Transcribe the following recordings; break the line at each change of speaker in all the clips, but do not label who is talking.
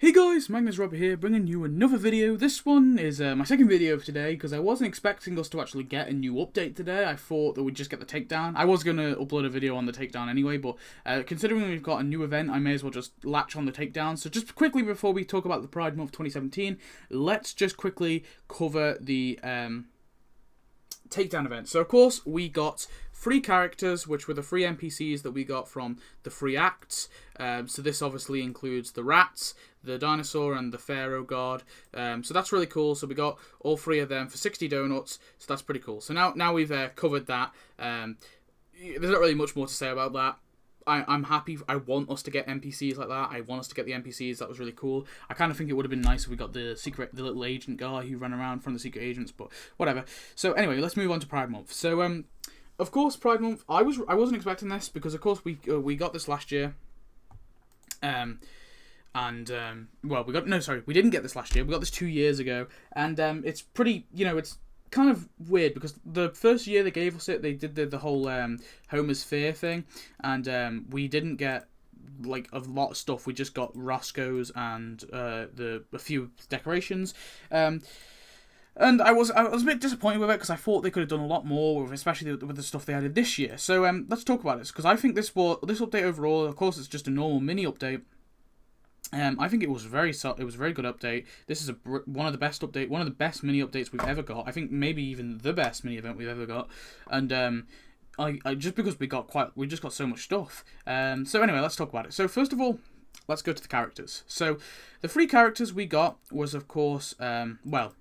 Hey guys, Magnus here, bringing you another video. This one is my second video of today, because I wasn't expecting us to actually get a new update today. I thought that we'd just get the takedown. I was going to upload a video on the takedown anyway, but considering we've got a new event, I may as well just latch on the takedown. So just quickly before we talk about the Pride Month 2017, let's just quickly cover the takedown event. So of course we got 3 characters, which were the 3 NPCs that we got from the 3 acts. So this obviously includes the rats, the dinosaur, and the pharaoh god. So that's really cool. So we got all 3 of them for 60 donuts. So that's pretty cool. So now we've covered that. There's not really much more to say about that. I'm happy. I want us to get NPCs like that. I want us to get the NPCs. That was really cool. I kind of think it would have been nice if we got the little agent guy who ran around from the secret agents, but whatever. So anyway, let's move on to Pride Month. So of course, Pride Month. I wasn't expecting this because of course we got this last year. Well, we didn't get this last year. We got this 2 years ago, and it's pretty. It's kind of weird because the first year they gave us it, they did the whole Homer's Fear thing, and we didn't get like a lot of stuff. We just got Roscoe's and a few decorations. And I was a bit disappointed with it because I thought they could have done a lot more, especially with the stuff they added this year. So let's talk about this, because I think this update overall, of course, it's just a normal mini update. I think it was a very good update. This is one of the best mini updates we've ever got. I think maybe even the best mini event we've ever got. And I just because we just got so much stuff. So anyway, let's talk about it. So first of all, let's go to the characters. So the 3 characters we got was, of course, not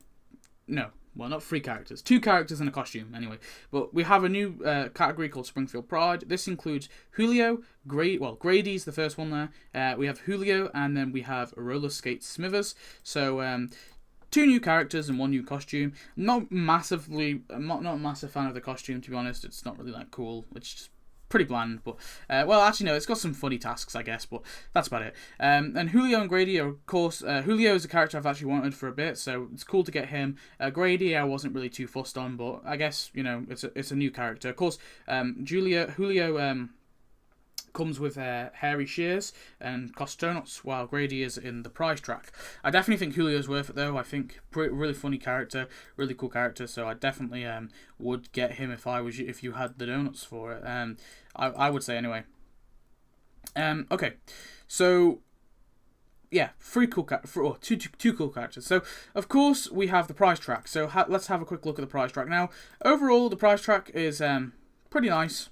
3 characters. 2 characters and a costume, anyway. But we have a new category called Springfield Pride. This includes Julio, Grady's the first one there. We have Julio, and then we have Roller Skate Smithers. So 2 new characters and 1 new costume. I'm not a massive fan of the costume, to be honest. It's not really that cool. It's just pretty bland, but it's got some funny tasks, I guess, but that's about it. And Julio and Grady are, of course, Julio is a character I've actually wanted for a bit, so it's cool to get him. Grady I wasn't really too fussed on, but I guess it's a new character. Of course, Julio comes with hairy shears and costs donuts, while Grady is in the prize track. I definitely think Julio's worth it, though. I think really funny character, really cool character, so I definitely would get him if you had the donuts for it. I would say anyway. Okay, so yeah, 2 cool characters. So of course we have the prize track. So let's have a quick look at the prize track now. Overall, the prize track is pretty nice.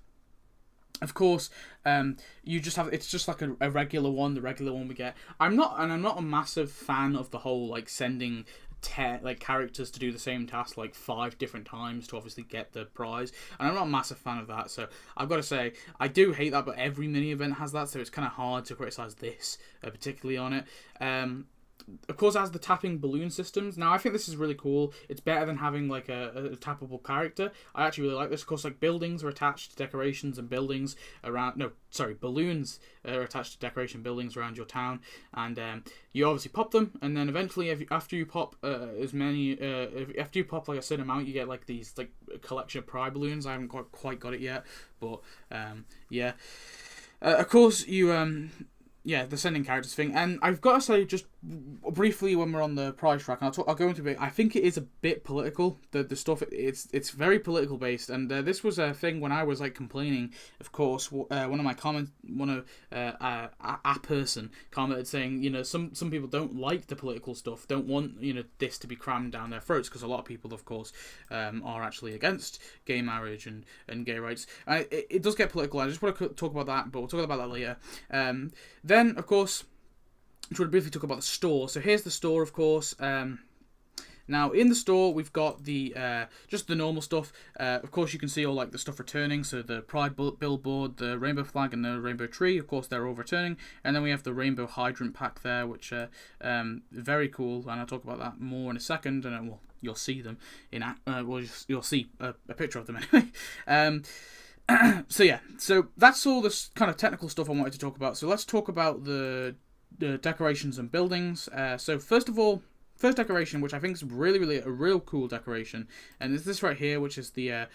Of course, it's just like a regular one, the regular one we get. I'm not a massive fan of the whole like sending characters to do the same task like 5 different times to obviously get the prize, and I'm not a massive fan of that. So I've got to say I do hate that, but every mini event has that, so it's kind of hard to criticize this particularly on it. Of course, it has the tapping balloon systems. Now, I think this is really cool. It's better than having like a tappable character. I actually really like this. Of course, like buildings are attached to decorations and buildings around. Balloons are attached to decoration buildings around your town, and you obviously pop them, and then eventually, after you pop like a certain amount, you get like these like a collection of pride balloons. I haven't quite got it yet, but yeah. Of course, you the sending characters thing, and I've got to say just briefly when we're on the prize track, and I'll go into it. I think it is a bit political. The stuff it's very political based, and this was a thing when I was like complaining. Of course, a person commented saying some people don't like the political stuff, don't want this to be crammed down their throats, because a lot of people of course are actually against gay marriage and gay rights. It does get political. I just want to talk about that, but we'll talk about that later. Then, of course, I just want to briefly talk about the store. So here's the store, of course. Now, in the store, we've got the just the normal stuff. Of course, you can see all like the stuff returning. So the Pride billboard, the rainbow flag, and the rainbow tree. Of course, they're all returning. And then we have the rainbow hydrant pack there, which very cool. And I'll talk about that more in a second. And you'll see them you'll see a picture of them anyway. So that's all this kind of technical stuff I wanted to talk about. So let's talk about the decorations and buildings. So first of all, first decoration, which I think is really a real cool decoration, and it's this right here, which is the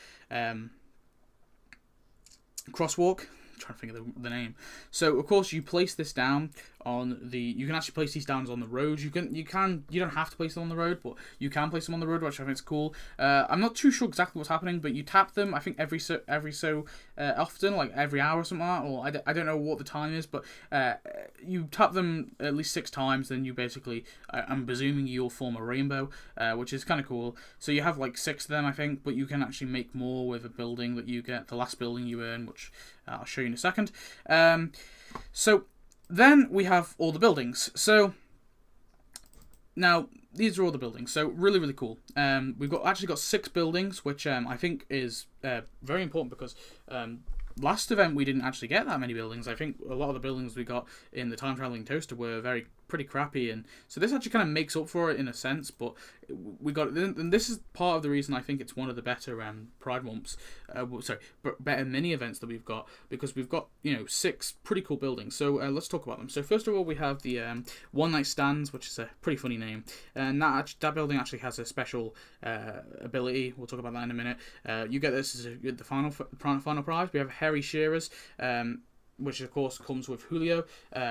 crosswalk. I'm trying to think of the name. So of course you place this down on the. You can actually place these downs on the road. You don't have to place them on the road, but you can place them on the road, which I think is cool. I'm not too sure exactly what's happening, but you tap them. I think every so often, like every hour or something like that, or I don't know what the time is, but you tap them at least 6 times, then you basically, I'm presuming you'll form a rainbow, which is kind of cool. So you have like 6 of them, I think, but you can actually make more with a building that you get, the last building you earn, which I'll show you in a second. So then we have all the buildings. So now these are all the buildings. So really, really cool. We've actually got 6 buildings, which I think is very important because last event we didn't actually get that many buildings. I think a lot of the buildings we got in the time traveling toaster were pretty crappy, and so this actually kind of makes up for it in a sense. But we got, and this is part of the reason I think it's one of the better Pride Months, better mini events that we've got, because we've got 6 pretty cool buildings. So let's talk about them. So first of all, we have the One Night Stands, which is a pretty funny name, and that building actually has a special ability. We'll talk about that in a minute. You get this as the final prize. We have Harry Shearers, which of course comes with Julio.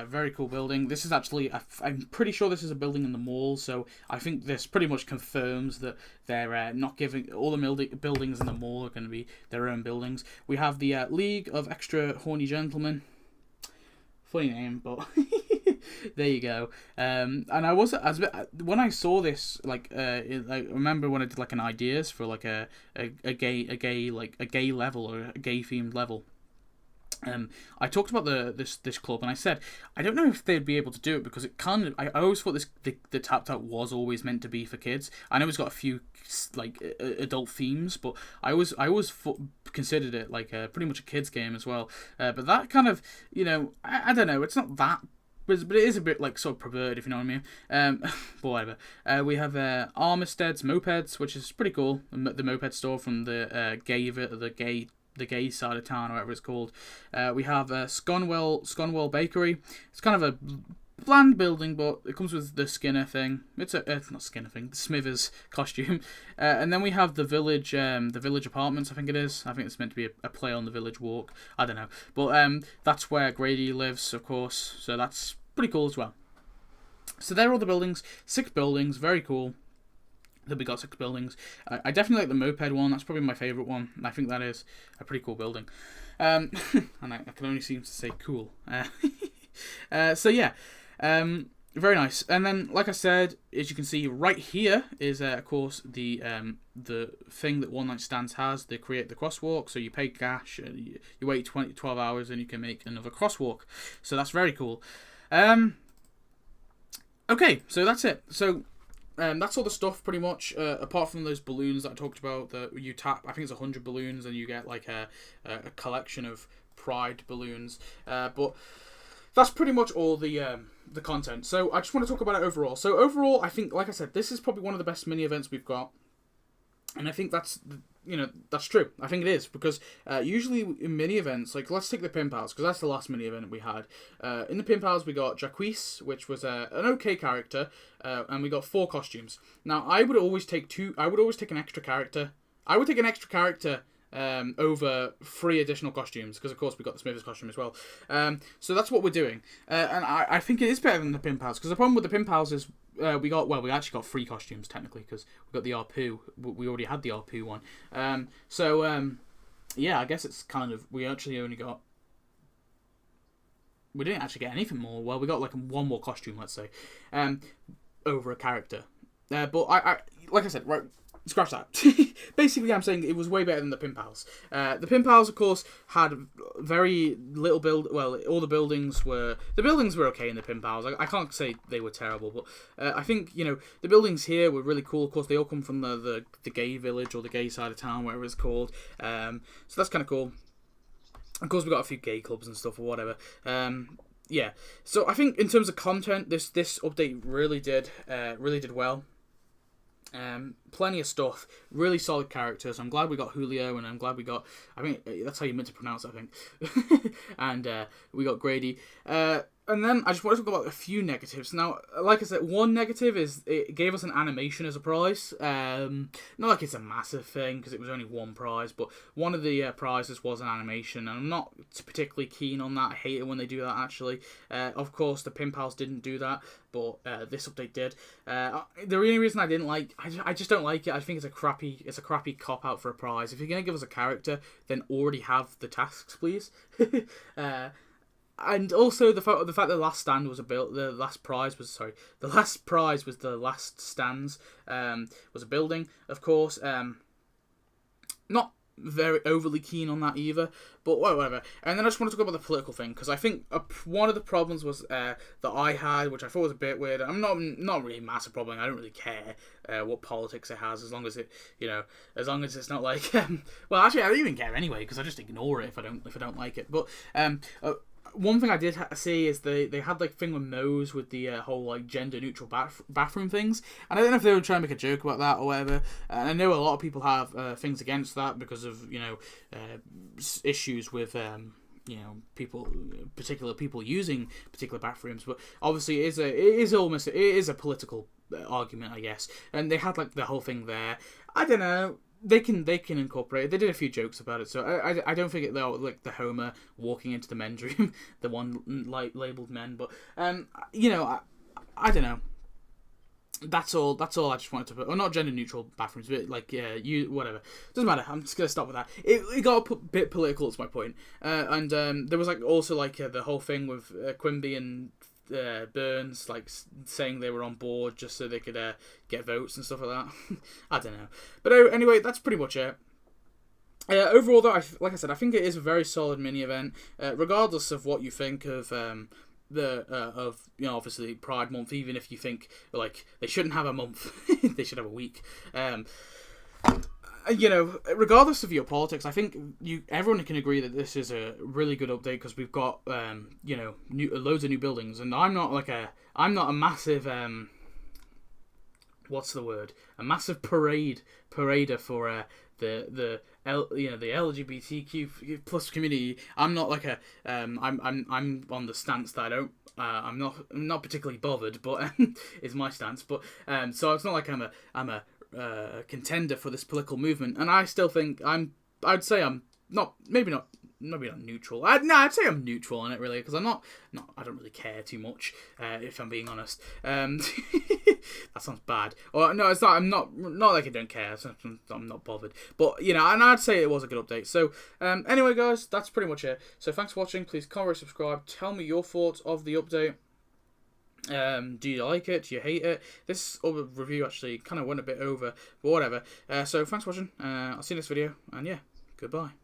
Very cool building. This is actually, I'm pretty sure this is a building in the mall, so I think this pretty much confirms that they're not giving, all the buildings in the mall are going to be their own buildings. We have the League of Extra-Horny Gentlemen. Funny name, but there you go. And I was, when I saw this, I remember when I did like an ideas for like a gay level, or a gay themed level. I talked about this club, and I said I don't know if they'd be able to do it, because it kind of, I always thought the Tapped Out was always meant to be for kids. I know it's got a few like adult themes, but I always considered it like pretty much a kids game as well. But that kind of, I don't know, it's not that. But it is a bit like sort of perverted, if you know what I mean. But whatever. We have Armistead's Mopeds, which is pretty cool. The moped store from the gay side of town, or whatever it's called. We have Sconwell Bakery. It's kind of a bland building, but it comes with the Skinner thing. It's not Skinner thing, the Smithers costume. And then we have the Village Apartments, I think it is. I think it's meant to be a play on the Village Walk. I don't know. But that's where Grady lives, of course. So that's pretty cool as well. So there are all the buildings. 6 buildings, very cool. That we got 6 buildings. I definitely like the moped one. That's probably my favourite one. I think that is a pretty cool building. And I can only seem to say cool. So yeah, very nice. And then, like I said, as you can see right here is, of course, the thing that One Night Stands has. They create the crosswalk. So you pay cash, you wait 12 hours, and you can make another crosswalk. So that's very cool. Okay, so that's it. So that's all the stuff pretty much, apart from those balloons that I talked about that you tap. I think it's 100 balloons and you get like a collection of Pride balloons. But that's pretty much all the content. So I just want to talk about it overall. So overall, I think, like I said, this is probably one of the best mini events we've got. And I think that's true. I think it is, because usually in mini events, like let's take the Pin Pals, because that's the last mini event we had. In the Pin Pals, we got Jacquees, which was an okay character, and we got 4 costumes. Now I would always take an extra character. I would take an extra character over 3 additional costumes, because of course we got the Smithers costume as well. So that's what we're doing, and I think it is better than the Pin Pals, because the problem with the Pin Pals is we actually got 3 costumes technically, because we got the Arpoo. We already had the Arpoo one. Yeah, I guess it's kind of, we didn't actually get anything more. Well, we got like 1 more costume, let's say, over a character. But I like I said, right, scratch that. Basically, I'm saying it was way better than the Pin Pals. The Pin Pals, of course, had very little all the buildings were okay in the Pin Pals. I can't say they were terrible, but I think the buildings here were really cool. Of course, they all come from the gay village, or the gay side of town, whatever it's called. So that's kind of cool. Of course, we got a few gay clubs and stuff or whatever. Yeah. So I think in terms of content, this update really did well. plenty of stuff, really solid characters. I'm glad we got Julio, and I'm glad we got, I mean, that's how you meant to pronounce it, I think. And we got Grady. And then I just want to talk about a few negatives. Now, like I said, one negative is it gave us an animation as a prize. Not like it's a massive thing, because it was only one prize, but one of the prizes was an animation, and I'm not particularly keen on that. I hate it when they do that, actually. Of course, the Pin Pals didn't do that, but this update did. The only reason I didn't like, I just don't like it. I think it's a crappy cop out for a prize. If you're gonna give us a character, then already have the tasks, please. And also the fact that the last stand was the last prize was the last stands was a building, of course. Not very overly keen on that either, but whatever. And then I just want to talk about the political thing, because I think one of the problems was that I had, which I thought was a bit weird. I'm not really a massive problem. I don't really care what politics it has, as long as it, as long as it's not like well, actually I don't even care anyway, because I just ignore it if I don't like it. But one thing I did see is they had like thing with Moe's with the whole like gender neutral bathroom things, and I don't know if they were trying to make a joke about that or whatever. And I know a lot of people have things against that because of issues with particular people using particular bathrooms. But obviously it is a political argument, I guess. And they had like the whole thing there. I don't know. They can incorporate it. They did a few jokes about it, so I don't think they're like the Homer walking into the men's room, the one labeled men. But I don't know. That's all I just wanted to put. Or not gender neutral bathrooms, but like whatever. Doesn't matter. I'm just gonna stop with that. It got a bit political. Is my point. And there was like also like the whole thing with Quimby and Burns like saying they were on board just so they could get votes and stuff like that. I don't know, but anyway, that's pretty much it. Overall, though, like I said, I think it is a very solid mini event, regardless of what you think of obviously Pride Month. Even if you think like they shouldn't have a month, they should have a week. Regardless of your politics, I think everyone can agree that this is a really good update, because we've got loads of new buildings, and I'm not a massive what's the word? A massive parader for the LGBTQ plus community. I'm not like I'm on the stance that I don't. I'm not particularly bothered, but is my stance. But so it's not like I'm a contender for this political movement, and I still think I'd say I'm not maybe not neutral. I'd say I'm neutral on it, really, because I don't really care too much, if I'm being honest. That sounds bad. Or no, it's not. I'm not like I don't care. I'm not bothered. But and I'd say it was a good update. So anyway, guys, that's pretty much it. So thanks for watching. Please comment, subscribe. Tell me your thoughts of the update. Do you like it? Do you hate it? This other review actually kind of went a bit over, but whatever. So thanks for watching. I'll see you next video, and yeah, goodbye.